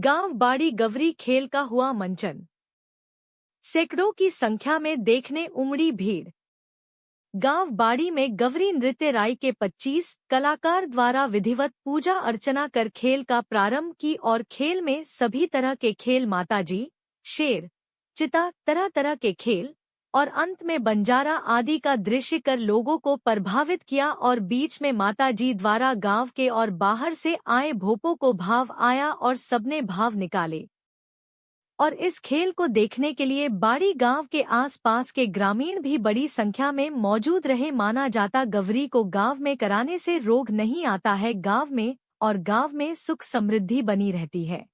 गांव बाड़ी गवरी खेल का हुआ मंचन। सैकड़ों की संख्या में देखने उमड़ी भीड़। गांव बाड़ी में गवरी नृत्य राय के 25 कलाकार द्वारा विधिवत पूजा अर्चना कर खेल का प्रारंभ की और खेल में सभी तरह के खेल माताजी, शेर, चिता, तरह तरह के खेल और अंत में बंजारा आदि का दृश्य कर लोगों को प्रभावित किया और बीच में माताजी द्वारा गांव के और बाहर से आए भोपों को भाव आया और सबने भाव निकाले। और इस खेल को देखने के लिए बाड़ी गांव के आसपास के ग्रामीण भी बड़ी संख्या में मौजूद रहे। माना जाता गवरी को गांव में कराने से रोग नहीं आता है गांव में, और गांव में सुख समृद्धि बनी रहती है।